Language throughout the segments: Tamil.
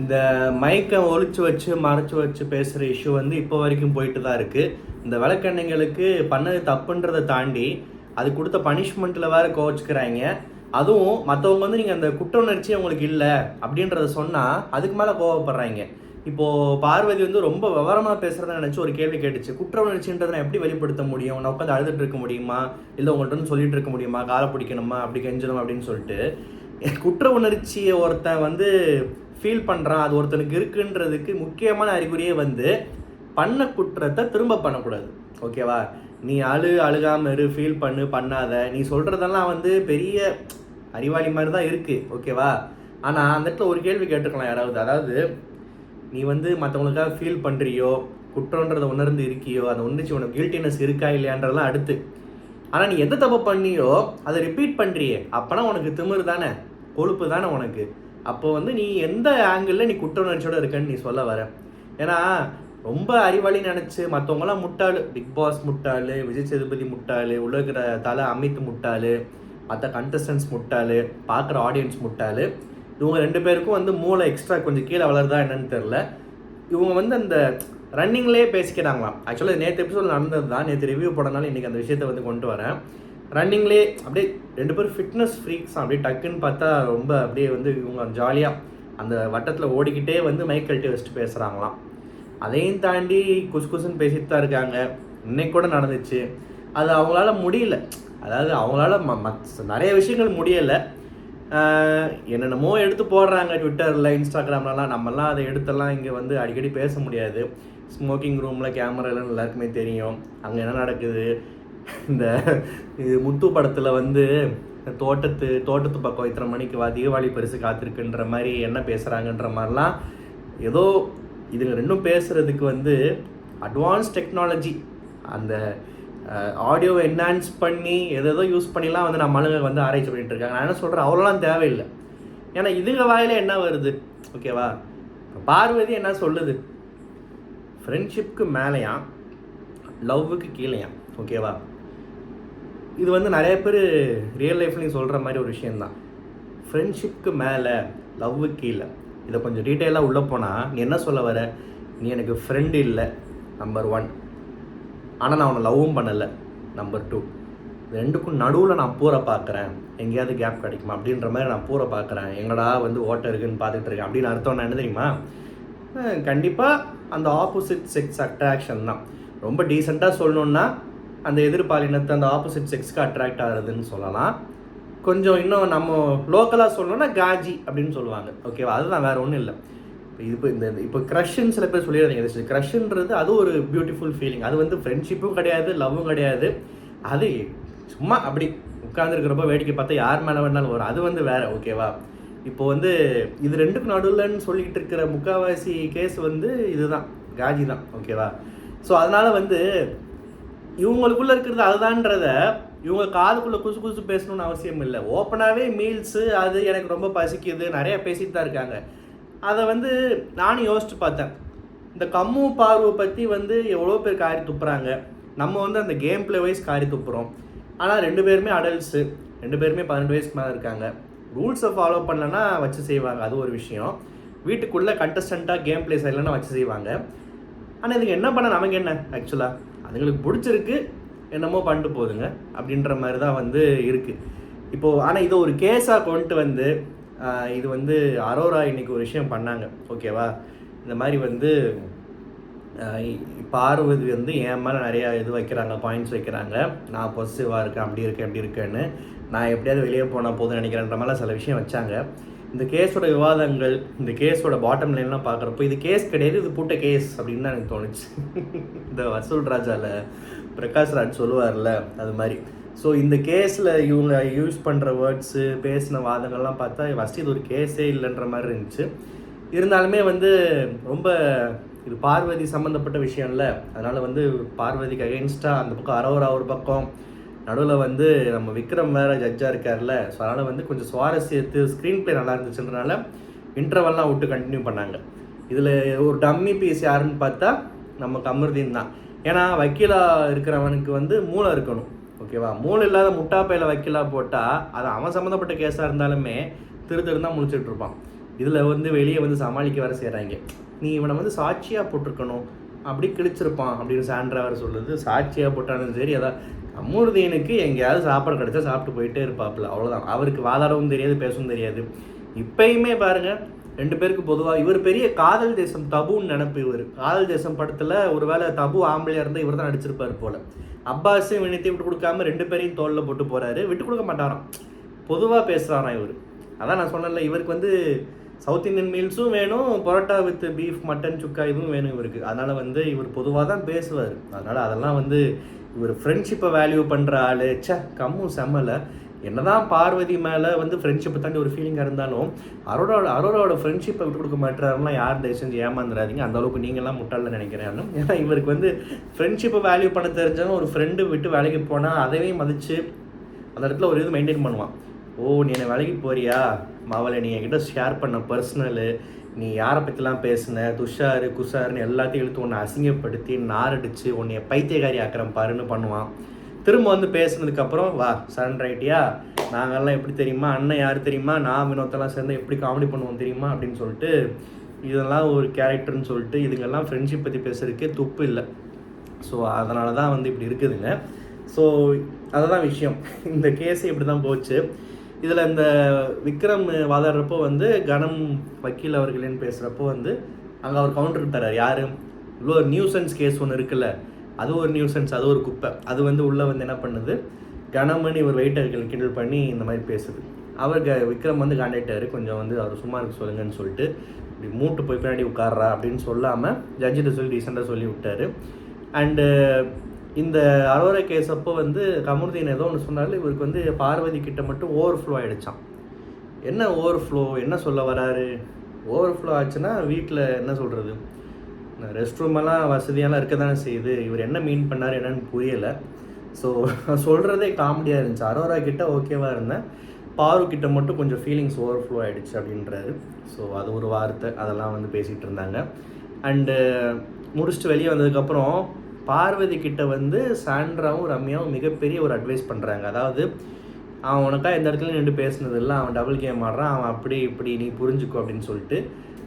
இந்த மைக்கை ஒளிச்சு வச்சு மறைச்சு வச்சு பேசுகிற இஷ்யூ வந்து இப்போ வரைக்கும் போயிட்டு தான் இருக்குது. இந்த விளக்கெண்ணெய்களுக்கு பண்ணது தப்புன்றதை தாண்டி அது கொடுத்த பனிஷ்மெண்ட்டில் வேறு கோவச்சுக்கிறாங்க. அதுவும் மற்றவங்க வந்து நீங்கள் அந்த குற்ற உணர்ச்சி அவங்களுக்கு இல்லை அப்படின்றத சொன்னால் அதுக்கு மேலே கோவப்படுறாங்க. இப்போது பார்வதி வந்து ரொம்ப விவரமாக பேசுகிறத நினச்சி ஒரு கேள்வி கேட்டுச்சு. குற்ற உணர்ச்சின்றதை நான் எப்படி வெளிப்படுத்த முடியும்? நான் உட்காந்து அழுதுட்டு இருக்க முடியுமா? இல்லை உங்கள்கிட்ட வந்து சொல்லிட்டு இருக்க முடியுமா? காலை பிடிக்கணுமா? அப்படி கெஞ்சணும் அப்படின்னு சொல்லிட்டு குற்ற உணர்ச்சியை ஒருத்தன் வந்து ஃபீல் பண்ணுறான், அது ஒருத்தனுக்கு இருக்குன்றதுக்கு முக்கியமான அறிகுறியே வந்து பண்ண குற்றத்தை திரும்ப பண்ணக்கூடாது. ஓகேவா? நீ அழுகாமல் இரு, ஃபீல் பண்ணாத, நீ சொல்கிறதெல்லாம் வந்து பெரிய அறிவாளி மாதிரி தான் இருக்குது. ஓகேவா? ஆனால் அந்த இடத்துல ஒரு கேள்வி கேட்டுக்கலாம் யாராவது. அதாவது நீ வந்து மற்றவங்களுக்காக ஃபீல் பண்ணுறியோ, குற்றன்றதை உணர்ந்து இருக்கியோ, அதை உணர்ச்சி உனக்கு கில்ட்டினஸ் இருக்கா இல்லையான்றதெல்லாம் அடுத்து. ஆனால் நீ எந்த தப்பு பண்ணியோ அதை ரிப்பீட் பண்ணுறியே, அப்போனா உனக்கு திமிரு தானே, கொழுப்பு தானே உனக்கு. அப்போ வந்து நீ எந்த ஆங்கிளில் நீ குற்ற உணர்ச்சியோடு இருக்கன்னு நீ சொல்ல வர. ஏன்னா ரொம்ப அறிவாளி நினச்சி மற்றவங்களாம் முட்டாள், பிக் பாஸ் முட்டாள், விஜய் சேதுபதி முட்டாள், உலகிற தலை அமித் முட்டாள், மற்ற கண்டஸ்டன்ஸ் முட்டாள், பார்க்குற ஆடியன்ஸ் முட்டாள். இவங்க 2 பேருக்கும் வந்து மூளை எக்ஸ்ட்ரா கொஞ்சம் கீழே வளருதா என்னன்னு தெரில. இவங்க வந்து அந்த ரன்னிங்லேயே பேசிக்கிறாங்களாம். ஆக்சுவலாக நேற்று எபிசோட் நடந்தது தான், நேற்று ரிவ்யூ போடனால இன்றைக்கி அந்த விஷயத்தை வந்து கொண்டு வரேன். ரன்னிங்லேயே அப்படியே 2 பேரும் ஃபிட்னஸ் ஃப்ரீக்ஸ். அப்படியே டக்குன்னு பார்த்தா ரொம்ப அப்படியே வந்து இவங்க ஜாலியாக அந்த வட்டத்தில் ஓடிக்கிட்டே வந்து மைக் கழட்டி வச்சுட்டு பேசுகிறாங்களாம். அதையும் தாண்டி குசுன்னு பேசிட்டு தான் இருக்காங்க. இன்னைக்கு கூட நடந்துச்சு. அது அவங்களால முடியல. அதாவது அவங்களால நிறைய விஷயங்கள் முடியலை. என்னென்னமோ எடுத்து போடுறாங்க ட்விட்டரில், இன்ஸ்டாகிராம்லலாம். நம்மலாம் அதை எடுத்தெல்லாம் இங்கே வந்து அடிக்கடி பேச முடியாது. ஸ்மோக்கிங் ரூமில் கேமராலாம் எல்லாருக்குமே தெரியும் அங்கே என்ன நடக்குது. இந்த இது முத்து படத்தில் வந்து தோட்டத்து பக்கம் இத்தனை மணிக்கு தீபாவளி பரிசு காத்திருக்குன்ற மாதிரி என்ன பேசுகிறாங்கன்ற மாதிரிலாம் ஏதோ இதுங்க ரெண்டும் பேசுகிறதுக்கு வந்து அட்வான்ஸ் டெக்னாலஜி, அந்த ஆடியோவை என்ஹான்ஸ் பண்ணி எதோ யூஸ் பண்ணிலாம் வந்து நம்ம ஆளுங்க வந்து ஆராய்ச்சி பண்ணிட்டு இருக்காங்க. நான் என்ன சொல்கிறேன், அவ்வளோலாம் தேவையில்லை. ஏன்னா இதுங்க வாயில என்ன வருது? ஓகேவா? பார்வதி என்ன சொல்லுது? ஃப்ரெண்ட்ஷிப்க்கு மேலேயா, லவ்வுக்கு கீழேயா? ஓகேவா? இது வந்து நிறைய பேர் ரியல் லைஃப்லையும் சொல்கிற மாதிரி ஒரு விஷயந்தான். ஃப்ரெண்ட்ஷிப்க்கு மேலே, லவ்வுக்கு கீழே. இதை கொஞ்சம் டீட்டெயிலாக உள்ளே போனால் நீ என்ன சொல்ல வர? நீ எனக்கு ஃப்ரெண்டு இல்லை, நம்பர் 1. ஆனால் நான் அவனை லவ்வும் பண்ணலை, நம்பர் 2. ரெண்டுக்கும் நடுவில் நான் பூரை பார்க்குறேன், எங்கேயாவது கேப் கிடைக்குமா அப்படின்ற மாதிரி நான் பூரை பார்க்குறேன், எங்கடா வந்து ஓட்டர் இருக்குன்னு பார்த்துட்டு இருக்கேன் அப்படின்னு அர்த்தம். நான் என்ன தெரியுமா? கண்டிப்பாக அந்த ஆப்போசிட் செக்ஸ் அட்ராக்ஷன் தான். ரொம்ப டீசெண்டாக சொல்லணுன்னா அந்த எதிர்பாலினத்தை அந்த ஆப்போசிட் செக்ஸ்க்கு அட்ராக்ட் ஆகுறதுன்னு சொல்லலாம். கொஞ்சம் இன்னும் நம்ம லோக்கலாக சொல்லணும்னா காஜி அப்படின்னு சொல்லுவாங்க. ஓகேவா? அதுதான், வேறு ஒன்றும் இல்லை. இப்போ க்ரஷ்ன்னு சில பேர் சொல்லிடுறீங்க. க்ரஷ்ன்றது அது ஒரு பியூட்டிஃபுல் ஃபீலிங். அது வந்து ஃப்ரெண்ட்ஷிப்பும் கிடையாது, லவ்வும் கிடையாது. அது சும்மா அப்படி உட்காந்துருக்கிறப்ப வேடிக்கை பார்த்தா யார் மேலே வேணாலும் வரும். அது வந்து வேறு. ஓகேவா? இப்போ வந்து இது 2க்கும் நடுவில்னு சொல்லிக்கிட்டு இருக்கிற முக்கால்வாசி கேஸ் வந்து இதுதான், காஜி தான். ஓகேவா? ஸோ அதனால் வந்து இவங்களுக்குள்ளே இருக்கிறது அதுதான்றத இவங்க காதுக்குள்ளே குசு பேசணும்னு அவசியம் இல்லை. ஓப்பனாகவே மீல்ஸு அது எனக்கு ரொம்ப பசிக்குது நிறையா பேசிட்டு தான் இருக்காங்க. அதை வந்து நானும் யோசிச்சு பார்த்தேன். இந்த கம்மு பார்வை பற்றி வந்து எவ்வளோ பேர் காரி துப்புறாங்க. நம்ம வந்து அந்த கேம் பிளே வைஸ் காரி துப்புறோம். ஆனால் 2 பேருமே அடல்ட்ஸு, 2 பேருமே 18 வயசுக்கு மேலே இருக்காங்க. ரூல்ஸை ஃபாலோ பண்ணலன்னா வச்சு செய்வாங்க, அது ஒரு விஷயம். வீட்டுக்குள்ளே கண்டஸ்டண்ட்டாக கேம் பிளே செய்யலைன்னா வச்சு செய்வாங்க. ஆனால் இதுக்கு என்ன பண்ண நமக்கு என்ன? ஆக்சுவலாக அதுங்களுக்கு பிடிச்சிருக்கு, என்னமோ பண்ணிட்டு போகுதுங்க அப்படின்ற மாதிரி தான் வந்து இருக்குது இப்போது. ஆனால் இதை ஒரு கேஸாக கொண்டு வந்து இது வந்து அரோரா இன்றைக்கி ஒரு விஷயம் பண்ணாங்க. ஓகேவா? இந்த மாதிரி வந்து பார்வதி வந்து என் மேலே நிறையா இது வைக்கிறாங்க, பாயிண்ட்ஸ் வைக்கிறாங்க. நான் பொசிட்டிவாக இருக்கேன், அப்படி இருக்கேன், எப்படி இருக்கேன்னு, நான் எப்படியாவது வெளியே போனால் போதும்னு நினைக்கிறேன்ற மாதிரிலாம் சில விஷயம் வச்சாங்க. இந்த கேஸோட விவாதங்கள், இந்த கேஸோட பாட்டம் லைன்லாம் பார்க்குறப்போ இது கேஸ் கிடையாது, இது பூட்ட கேஸ் அப்படின்னு தான் எனக்கு தோணுச்சு. இந்த வசூல் ராஜாவில் பிரகாஷ் ராஜ் சொல்லுவார்ல, அது மாதிரி. ஸோ இந்த கேஸில் இவங்க யூஸ் பண்ணுற வேர்ட்ஸு, பேசின வாதங்கள்லாம் பார்த்தா ஃபஸ்ட்டு இது ஒரு கேஸே இல்லைன்ற மாதிரி இருந்துச்சு. இருந்தாலுமே வந்து ரொம்ப இது பார்வதி சம்மந்தப்பட்ட விஷயம் இல்லை. அதனால் வந்து பார்வதிக்கு அகெயின்ஸ்டாக அந்த பக்கம் அரோரா ஒரு பக்கம், நடுவில் வந்து நம்ம விக்ரம் வேறு ஜட்ஜாக இருக்கார்ல. ஸோ அதனால் வந்து கொஞ்சம் சுவாரஸ்யத்து, ஸ்க்ரீன் பிளே நல்லா இருந்துச்சுன்றனால இன்டர்வல்லாம் விட்டு கண்டினியூ பண்ணாங்க. இதில் ஒரு டம்மி பீஸ் யாருன்னு பார்த்தா நம்ம கமருதீன் தான். ஏன்னா வக்கீலாக இருக்கிறவனுக்கு வந்து மூளை இருக்கணும். ஓகேவா? மூளை இல்லாத முட்டாப்பையில் வக்கீலாக போட்டால் அது அவன் சம்மந்தப்பட்ட கேஸாக இருந்தாலுமே தான் முழிச்சிட்டு இருப்பான். இதில் வந்து வெளியே வந்து சமாளிக்க வர செய்கிறாங்க. நீ இவனை வந்து சாட்சியாக போட்டிருக்கணும், அப்படி கிழிச்சிருப்பான் அப்படின்னு சாண்ட்ரா வேறு சொல்லுது. சாட்சியாக போட்டாலும் சரி, அதான் கமருதீனுக்கு எங்கேயாவது சாப்பாடு கிடச்சா சாப்பிட்டு போயிட்டே இருப்பாப்புல, அவ்வளோதான். அவருக்கு வாதாடவும் தெரியாது, பேசவும் தெரியாது. இப்பயுமே பாருங்கள், 2 பேருக்கு பொதுவாக இவர் பெரிய காதல் தேசம் தபுன்னு நினைப்பு. இவர் காதல் தேசம் படத்தில் ஒருவேளை தபு ஆம்பளையாக இருந்தால் இவர் தான் நடிச்சிருப்பார் போல். அப்பாஸையும் வினத்தையும் விட்டு கொடுக்காம 2 பேரையும் தோளில் போட்டு போகிறாரு. விட்டு கொடுக்க மாட்டாராம், பொதுவாக பேசுகிறாராம் இவர். அதான் நான் சொன்னேன்ல, இவருக்கு வந்து சவுத் இந்தியன் மீல்ஸும் வேணும், பரோட்டா வித் பீஃப் மட்டன் சுக்கா இதுவும் வேணும் இவருக்கு. அதனால் வந்து இவர் பொதுவாக தான் பேசுவார். அதனால் அதெல்லாம் வந்து இவர் ஃப்ரெண்ட்ஷிப்பை வேல்யூ பண்ணுற ஆள். கம்மும் செம்மலை. என்னதான் பார்வதி மேலே வந்து ஃப்ரெண்ட்ஷிப்பை தாண்டி ஒரு ஃபீலிங்காக இருந்தாலும் அரோராவோட ஃப்ரெண்ட்ஷிப்பை விட்டு கொடுக்க மாட்டாருலாம். யார் தயவு செஞ்சு ஏமாந்துடாதீங்க, அந்தளவுக்கு நீங்கள்லாம் முட்டாளில் நினைக்கிறேன். ஏன்னா இவருக்கு வந்து ஃப்ரெண்ட்ஷிப்பை வேல்யூ பண்ண தெரிஞ்சாலும் ஒரு ஃப்ரெண்டு விட்டு வேலைக்கு போனால் அதையே மதித்து அந்த இடத்துல ஒரு இது மெயின்டைன் பண்ணுவான். ஓ, நீ என்னை வேலைக்கு போறியா மாவலை, நீ என்கிட்ட ஷேர் பண்ண பர்சனலு, நீ யாரை பற்றிலாம் பேசின, துஷாரு குஷாருன்னு எல்லாத்தையும் இழுத்து உன்னை அசிங்கப்படுத்தி நாரடிச்சு உன்னைய பைத்தியகாரி ஆக்கிரம் பாருன்னு பண்ணுவான். திரும்ப வந்து பேசுனதுக்கப்புறம், வா சரண்டர் ஆகிட்டியா, நாங்கள்லாம் எப்படி தெரியுமா, அண்ணன் யார் தெரியுமா, நான் வினோத்தெல்லாம் சேர்ந்து எப்படி காமெடி பண்ணுவோம் தெரியுமா அப்படின்னு சொல்லிட்டு, இதெல்லாம் ஒரு கேரக்டர்னு சொல்லிட்டு இதுங்கெல்லாம் ஃப்ரெண்ட்ஷிப் பற்றி பேசுறதுக்கே துப்பு இல்லை. ஸோ அதனால தான் வந்து இப்படி இருக்குதுங்க. ஸோ அதுதான் விஷயம். இந்த கேஸு இப்படி தான் போச்சு. இதில் இந்த விக்ரம் வாதாடுறப்போ வந்து கனம் வக்கீல் அவர்களேன்னு பேசுகிறப்போ வந்து அங்கே அவர் கவுண்டர் தரார். யார், இவ்வளோ ஒரு நியூசன்ஸ் கேஸ் ஒன்று இருக்குல்ல, அது ஒரு நியூசன்ஸ், அது ஒரு குப்பை. அது வந்து உள்ளே வந்து என்ன பண்ணுது, கனம்னு இவர் வெயிட்டர்கள் கிண்டல் பண்ணி இந்த மாதிரி பேசுது. அவர் விக்ரம் வந்து காண்டாக்டாரு, கொஞ்சம் வந்து அவர் சும்மா இருக்க சொல்லுங்கன்னு சொல்லிட்டு இப்படி மூட்டு போய் பின்னாடி உட்கார்றா அப்படின்னு சொல்லாமல் ஜட்ஜிட்ட சொல்லி ரீசெண்டாக சொல்லி விட்டார். அண்டு இந்த அரோரா கேஸ் அப்போ வந்து கமருதீன் ஏதோ ஒன்று சொன்னாலும் இவருக்கு வந்து பார்வதி கிட்ட மட்டும் ஓவர்ஃப்ளோ ஆகிடுச்சான். என்ன ஓவர்ஃப்ளோ, என்ன சொல்ல வராரு? ஓவர்ஃப்ளோ ஆச்சுன்னா வீட்டில் என்ன சொல்கிறது, ரெஸ்ட் ரூமெல்லாம் வசதியெல்லாம் இருக்க தானே செய்யுது. இவர் என்ன மீன் பண்ணார் என்னன்னு புரியலை. ஸோ சொல்கிறதே காமெடியாக இருந்துச்சு. அரோரா கிட்ட ஓகேவாக இருந்தேன், பாரு கிட்ட மட்டும் கொஞ்சம் ஃபீலிங்ஸ் ஓவர்ஃப்ளோ ஆகிடுச்சு அப்படின்றாரு. ஸோ அது ஒரு வார்த்தை, அதெல்லாம் வந்து பேசிகிட்டு இருந்தாங்க. அண்டு முடிச்சுட்டு வெளியே வந்ததுக்கப்புறம் பார்வதி கிட்ட வந்து சாண்ட்ராவும் ரம்யாவும் மிகப்பெரிய ஒரு அட்வைஸ் பண்ணுறாங்க. அதாவது, அவன் உனக்கா எந்த இடத்துல நின்று பேசுனது இல்லை, அவன் டபுள் கேம் ஆடுறான், அவன் அப்படி இப்படி நீ புரிஞ்சுக்கோ அப்படின்னு சொல்லிட்டு.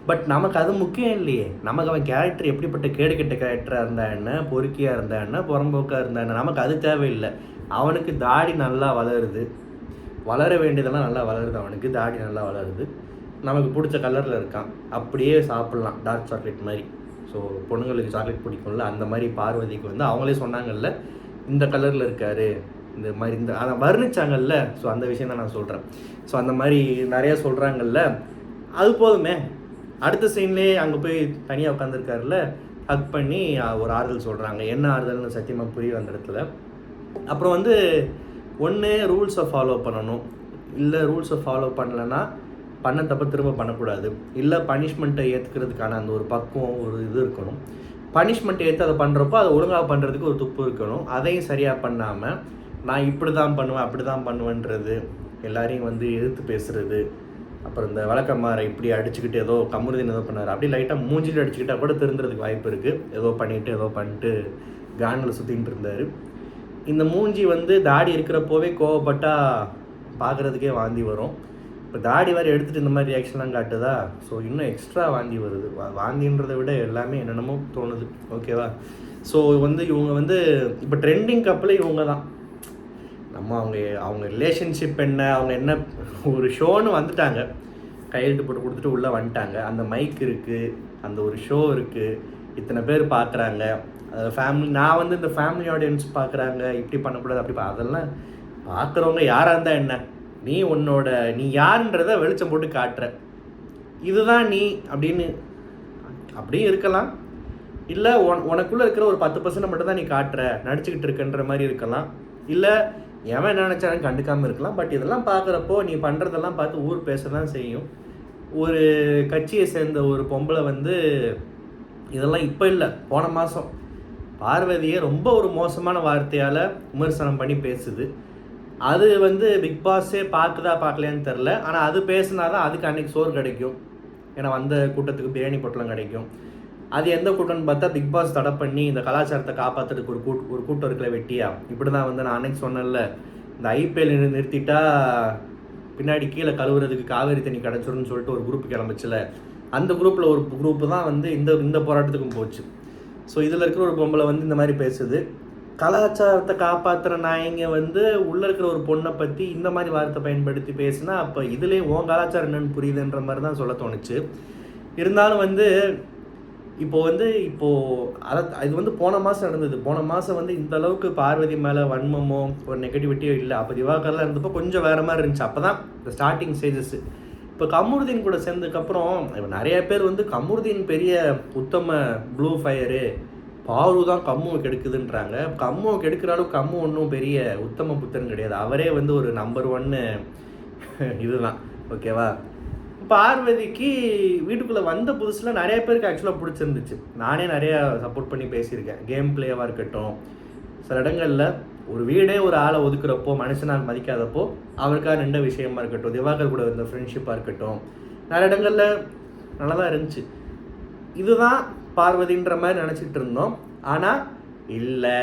பட் நமக்கு அது முக்கியம் இல்லையே. நமக்கு அவன் கேரக்டர் எப்படிப்பட்ட கேடு கெட்ட கேரக்டராக இருந்தா என்ன, பொறுக்கியாக இருந்தா என்ன, புறம்போக்காக இருந்தா என்ன, நமக்கு அது தேவையில்லை. அவனுக்கு தாடி நல்லா வளருது, வளர வேண்டியதெல்லாம் நல்லா வளருது, அவனுக்கு தாடி நல்லா வளருது, நமக்கு பிடிச்ச கலரில் இருக்கான், அப்படியே சாப்பிட்லாம் டார்க் சாக்லேட் மாதிரி. ஸோ பொண்ணுங்களுக்கு சாக்லேட் பிடிக்கும்ல, அந்த மாதிரி பார்வதிக்கு வந்து அவங்களே சொன்னாங்கல்ல, இந்த கலரில் இருக்கார், இந்த மாதிரி இந்த அதை வர்ணிச்சாங்கல்ல. ஸோ அந்த விஷயம் தான் நான் சொல்கிறேன். ஸோ அந்த மாதிரி நிறையா சொல்கிறாங்கல்ல, அது போதுமே. அடுத்த சீன்லேயே அங்கே போய் தனியாக உட்காந்துருக்காருல, ஹக் பண்ணி ஒரு ஆறுதல் சொல்கிறாங்க. என்ன ஆறுதல்னு சத்தியமாக புரியும் அந்த இடத்துல. அப்புறம் வந்து ஒன்று ரூல்ஸை ஃபாலோ பண்ணணும், இல்லை ரூல்ஸை ஃபாலோ பண்ணலைன்னா பண்ண தப்ப திரும்ப பண்ணக்கூடாது, இல்லை பனிஷ்மெண்ட்டை ஏற்றுக்கிறதுக்கான அந்த ஒரு பக்குவம் ஒரு இது இருக்கணும். பனிஷ்மெண்ட் ஏற்று அதை பண்ணுறப்போ அதை ஒழுங்காக பண்ணுறதுக்கு ஒரு துப்பு இருக்கணும். அதையும் சரியாக பண்ணாமல் நான் இப்படி தான் பண்ணுவேன் அப்படி தான் பண்ணுவேன்றது, எல்லாரையும் வந்து எதிர்த்து பேசுகிறது, அப்புறம் இந்த வழக்கமாரை இப்படி அடிச்சுக்கிட்டு ஏதோ கமருதீன் ஏதோ பண்ணார், அப்படி லைட்டாக மூஞ்சில் அடிச்சுக்கிட்டால் கூட திருந்துறதுக்கு வாய்ப்பு இருக்குது. ஏதோ பண்ணிட்டு கானில் சுற்றிக்கிட்டு இருந்தார். இந்த மூஞ்சி வந்து தாடி இருக்கிறப்போவே கோவப்பட்டால் பார்க்குறதுக்கே வாந்தி வரும். இப்போ தாடி வேறு எடுத்துகிட்டு இந்த மாதிரி ரியாக்ஷன்லாம் காட்டுதா, ஸோ இன்னும் எக்ஸ்ட்ரா வாந்தி வருது. வாந்தின்றதை விட எல்லாமே என்னென்னமோ தோணுது. ஓகேவா? ஸோ வந்து இவங்க வந்து இப்போ ட்ரெண்டிங் கப்பில் இவங்க தான். நம்ம அவங்க ரிலேஷன்ஷிப் என்ன, அவங்க என்ன ஒரு ஷோன்னு வந்துட்டாங்க, கையெழுத்து போட்டு கொடுத்துட்டு உள்ளே வந்துட்டாங்க. அந்த மைக் இருக்குது, அந்த ஒரு ஷோ இருக்குது, இத்தனை பேர் பார்க்குறாங்க, ஃபேமிலி. நான் வந்து இந்த ஃபேமிலி ஆடியன்ஸ் பார்க்குறாங்க, இப்படி பண்ணக்கூடாது அப்படி அதெல்லாம் பார்க்குறவங்க யாராக இருந்தால் என்ன, நீ நீ யாருன்றதை வெளிச்சம் போட்டு காட்டுற, இதுதான் நீ அப்படின்னு அப்படியே இருக்கலாம். இல்லை உனக்குள்ளே இருக்கிற ஒரு 10% மட்டும் தான் நீ காட்டுற, நடிச்சுக்கிட்டு இருக்கன்ற மாதிரி இருக்கலாம். இல்லை எவன் என்ன நினச்சாலும் கண்டுக்காமல் இருக்கலாம். பட் இதெல்லாம் பார்க்குறப்போ நீ பண்ணுறதெல்லாம் பார்த்து ஊர் பேச தான் செய்யும். ஒரு கட்சியை சேர்ந்த ஒரு பொம்பளை வந்து இதெல்லாம் இப்போ இல்லை, போன மாதம் பார்வதியை ரொம்ப ஒரு மோசமான வார்த்தையால் விமர்சனம் பண்ணி பேசுது. அது வந்து பிக் பாஸே பார்க்கலையான்னு தெரில. ஆனால் அது பேசுனா தான் அதுக்கு அன்றைக்கி சோறு கிடைக்கும். ஏன்னா வந்த கூட்டத்துக்கு பிரியாணி பொட்டலம் கிடைக்கும். அது எந்த கூட்டம்னு பார்த்தா பிக் பாஸ் தடை பண்ணி இந்த கலாச்சாரத்தை காப்பாற்றுறதுக்கு ஒரு கூட்டம் இருக்கல வெட்டியா. இப்படி தான் வந்து நான் அன்னைக்கு சொன்னேன்ல, இந்த ஐபிஎல் நிறுத்திட்டா பின்னாடி கீழே கழுவுறதுக்கு காவேரி தண்ணி கிடச்சிரும்னு சொல்லிட்டு ஒரு குரூப் கிளம்பிச்சுல, அந்த குரூப்பில் ஒரு குரூப்பு தான் வந்து இந்த போராட்டத்துக்கும் போச்சு. ஸோ இதில் இருக்கிற ஒரு பொம்பளை வந்து இந்த மாதிரி பேசுது. கலாச்சாரத்தை காப்பாற்றுற நாயங்க வந்து உள்ளே இருக்கிற ஒரு பொண்ணை பற்றி இந்த மாதிரி வார்த்தை பயன்படுத்தி பேசுனா, அப்போ இதுலேயே உன் கலாச்சாரம் என்னன்னு புரியுதுன்ற மாதிரி தான் சொல்ல தோணுச்சு. இருந்தாலும் வந்து இப்போது இது வந்து போன மாதம் நடந்தது. போன மாதம் வந்து இந்த அளவுக்கு பார்வதி மேலே வன்மமோ ஒரு நெகட்டிவிட்டியோ இல்லை. அப்போ திவாகர்லாம் இருந்தப்போ கொஞ்சம் வேறு மாதிரி இருந்துச்சு. அப்போ தான் இந்த ஸ்டார்டிங் ஸ்டேஜஸ். இப்போ கமருதீன் கூட சேர்ந்ததுக்கப்புறம் இப்போ நிறைய பேர் வந்து கமருதீன் பெரிய உத்தம ப்ளூ ஃபயரு, பாரு தான் கம்முவை கெடுக்குதுன்றாங்க. கம்முவை கெடுக்கிற அளவுக்கு கம்மு ஒன்றும் பெரிய உத்தம புத்தன் கிடையாது. அவரே வந்து ஒரு நம்பர் 1 இதுதான். ஓகேவா? பார்வதிக்கு வீட்டுக்குள்ளே வந்த புதுசில் நிறைய பேருக்கு ஆக்சுவலாக பிடிச்சிருந்துச்சு. நானே நிறையா சப்போர்ட் பண்ணி பேசியிருக்கேன். கேம் பிளேவாக இருக்கட்டும், சில இடங்களில் ஒரு வீடே ஒரு ஆளை ஒதுக்குறப்போ, மனுஷனால் மதிக்காதப்போ அவருக்காக நின்ற விஷயமா இருக்கட்டும், திவாகர் கூட இருந்த ஃப்ரெண்ட்ஷிப்பாக இருக்கட்டும், நிறைய இடங்களில் நல்லா தான் இருந்துச்சு. இதுதான் பார்வதின்ற மாதிரி நினச்சிட்டு இருந்தோம். ஆனால் இல்லை,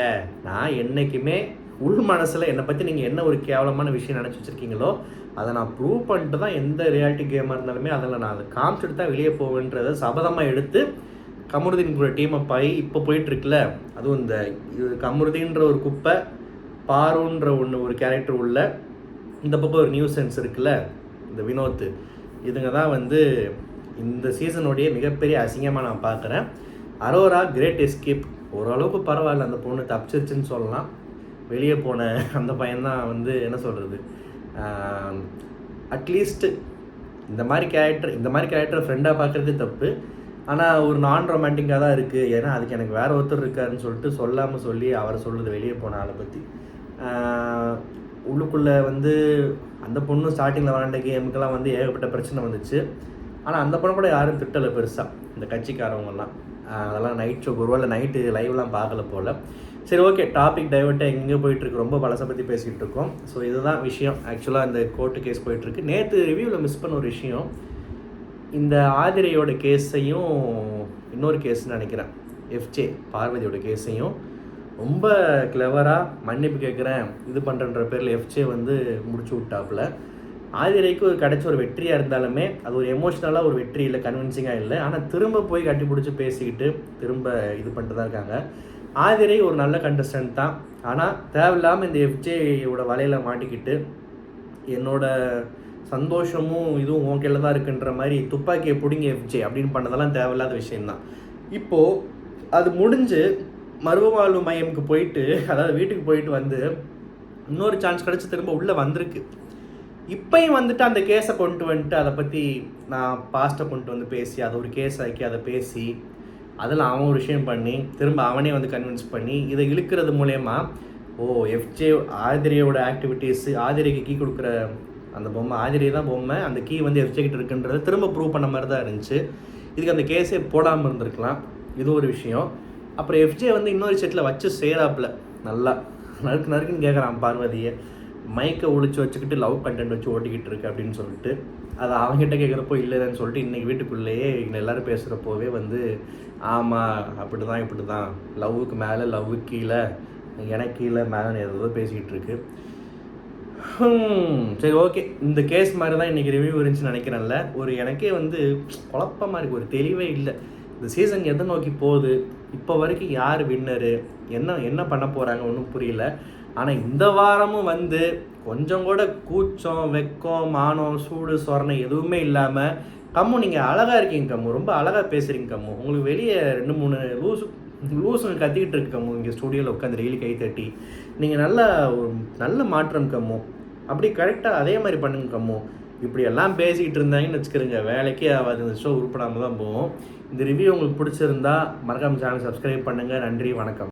நான் என்றைக்குமே உள் மனசில் என்னை பற்றி நீங்கள் என்ன ஒரு கேவலமான விஷயம் நினச்சி வச்சுருக்கீங்களோ அதை நான் ப்ரூவ் பண்ணிட்டு தான் எந்த ரியாலிட்டி கேமாக இருந்தாலுமே அதில் நான் அதை காமிச்சிட்டு தான் வெளியே போவேன்றதை சபதமாக எடுத்து கமருதீன் கூட டீமை இப்போ போயிட்டுருக்குல்ல, அதுவும் இந்த கமருதீன்ற ஒரு குப்பை, பாருன்ற ஒரு கேரக்டர் உள்ள, இந்த பக்கம் ஒரு நியூ சென்ஸ் இருக்குல்ல இந்த வினோத், இதுங்க தான் வந்து இந்த சீசனுடைய மிகப்பெரிய அசிங்கமாக நான் பார்க்குறேன். அரோரா கிரேட் எஸ்கேப், ஓரளவுக்கு பரவாயில்ல, அந்த பொண்ணு தப்பிச்சிருச்சுன்னு சொல்லலாம். வெளியே போன அந்த பையன்தான் வந்து என்ன சொல்கிறது, அட்லீஸ்ட்டு இந்த மாதிரி கேரக்டரை ஃப்ரெண்டாக பார்க்குறதே தப்பு. ஆனால் ஒரு நான் ரொமான்டிக்காக தான் இருக்குது. ஏன்னா அதுக்கு எனக்கு வேறு ஒருத்தர் இருக்காருன்னு சொல்லிட்டு சொல்லாமல் சொல்லி அவரை சொல்லுது வெளியே போன ஆளை பற்றி. உள்ளுக்குள்ளே வந்து அந்த பொண்ணு ஸ்டார்டிங்கில் விளாண்ட கேமுக்கெல்லாம் வந்து ஏகப்பட்ட பிரச்சனை வந்துச்சு. ஆனால் அந்த பொண்ணு கூட யாரும் திட்டலை பெருசாக, இந்த கட்சிக்காரவங்கெல்லாம். அதெல்லாம் நைட் ஷோ ஒருவேளை நைட்டு லைவ்லாம் பார்க்கல போல். சரி, ஓகே, டாபிக் டைவர்ட்டாக எங்கே போயிட்டுருக்கு, ரொம்ப பழசை பற்றி பேசிகிட்டு இருக்கோம். ஸோ இதுதான் விஷயம். ஆக்சுவலாக இந்த கோர்ட்டு கேஸ் போயிட்டுருக்கு. நேற்று ரிவ்யூவில் மிஸ் பண்ண ஒரு விஷயம், இந்த ஆதிரையோட கேஸையும் இன்னொரு கேஸ்ன்னு நினைக்கிறேன், எஃப்ஜே பார்வதியோட கேஸையும் ரொம்ப கிளவராக மன்னிப்பு கேட்குறேன் இது பண்ணுறன்ற பேரில் எஃப்ஜே வந்து முடிச்சு விட்டாப்புல. ஆதிரைக்கு ஒரு கிடைச்ச ஒரு வெற்றியாக இருந்தாலுமே அது ஒரு எமோஷ்னலாக ஒரு வெற்றி இல்லை, கன்வின்சிங்காக இல்லை. ஆனால் திரும்ப போய் கட்டி பிடிச்சி பேசிக்கிட்டு திரும்ப இது பண்ணிட்டு தான் இருக்காங்க. ஆதிரை ஒரு நல்ல கண்டஸ்டன்ட் தான். ஆனால் தேவையில்லாமல் இந்த எஃப்ஜேயோட வலையில் மாட்டிக்கிட்டு என்னோட சந்தோஷமும் இதுவும் ஓகேல தான் இருக்குன்ற மாதிரி துப்பாக்கியை பிடிங்க எஃப்ஜே அப்படின்னு பண்ணதெல்லாம் தேவையில்லாத விஷயந்தான். இப்போது அது முடிஞ்சு மறுவாழ்வு மையமுக்கு போயிட்டு, அதாவது வீட்டுக்கு போயிட்டு வந்து இன்னொரு சான்ஸ் கிடச்சி திரும்ப உள்ளே வந்திருக்கு. இப்போயும் வந்துட்டு அந்த கேஸை கொண்டு வந்துட்டு அதை பற்றி நான் பாஸ்ட்டை கொண்டு வந்து பேசி அதை ஒரு கேஸ் ஆக்கி அதை பேசி அதில் அவன் ஒரு விஷயம் பண்ணி திரும்ப அவனே வந்து கன்வின்ஸ் பண்ணி இதை இழுக்கிறது மூலயமா எஃப்ஜே ஆதிரையோட ஆக்டிவிட்டீஸு, ஆதிரைக்கு கீ கொடுக்குற அந்த பொம்மை, ஆதிரை தான் பொம்மை, அந்த கீ வந்து எஃப்ஜே கிட்ட இருக்குன்றதை திரும்ப ப்ரூவ் பண்ண மாதிரி தான் இருந்துச்சு. இதுக்கு அந்த கேஸே போடாமல் இருந்திருக்கலாம். இது ஒரு விஷயம். அப்புறம் எஃப்ஜே வந்து இன்னொரு செட்டில் வச்சு சேராப்பில் நல்லா நறுக்குன்னு கேட்குறான் பார்வதியை, மைக்கை ஒழிச்சு வச்சுக்கிட்டு லவ் கண்டென்ட் வச்சு ஓட்டிக்கிட்டு இருக்கு அப்படின்னு சொல்லிட்டு. அதை அவங்ககிட்ட கேட்குறப்போ இல்லைன்னு சொல்லிட்டு இன்றைக்கி வீட்டுக்குள்ளேயே இங்கே எல்லோரும் பேசுகிறப்போவே வந்து ஆமாம் அப்படி தான் இப்படி தான், லவ்வுக்கு மேலே லவ்வுக்கு கீழே எனக்கு கீழே மேலே ஏதோ பேசிக்கிட்டு இருக்கு. சரி, ஓகே, இந்த கேஸ் மாதிரி தான் இன்றைக்கி ரிவ்யூ இருந்துச்சுன்னு நினைக்கிறேன்ல. ஒரு எனக்கே வந்து குழப்பமாக இருக்குது, ஒரு தெளிவே இல்லை. இந்த சீசன் எதை நோக்கி போகுது, இப்போ வரைக்கும் யார் வின்னரு, என்ன பண்ண போகிறாங்க ஒன்றும் புரியல. ஆனால் இந்த வாரமும் வந்து கொஞ்சம் கூட கூச்சம், வெக்கம், மானம், சூடு, சொரணை எதுவுமே இல்லாமல், கம்மு நீங்கள் அழகாக இருக்கீங்க கம்மு, ரொம்ப அழகாக பேசுகிறீங்க கம்மு, உங்களுக்கு வெளியே 2-3 லூஸுங்க கத்திக்கிட்டு இருக்கு கம்மு, இங்கே ஸ்டூடியோவில் உட்காந்து டெய்லி கை தட்டி, நீங்கள் நல்ல மாற்றம் கம்மு, அப்படி கரெக்டாக அதே மாதிரி பண்ணுங்க கம்மு. இப்படி எல்லாம் பேசிக்கிட்டு இருந்தாங்கன்னு வச்சுக்கிறேங்க, வேலைக்கே ஆகாது, இந்த ஷோ உருப்படாமல் தான் போகும். இந்த ரிவ்யூ உங்களுக்கு பிடிச்சிருந்தா மறக்காம சேனல் சப்ஸ்கிரைப் பண்ணுங்கள். நன்றி, வணக்கம்.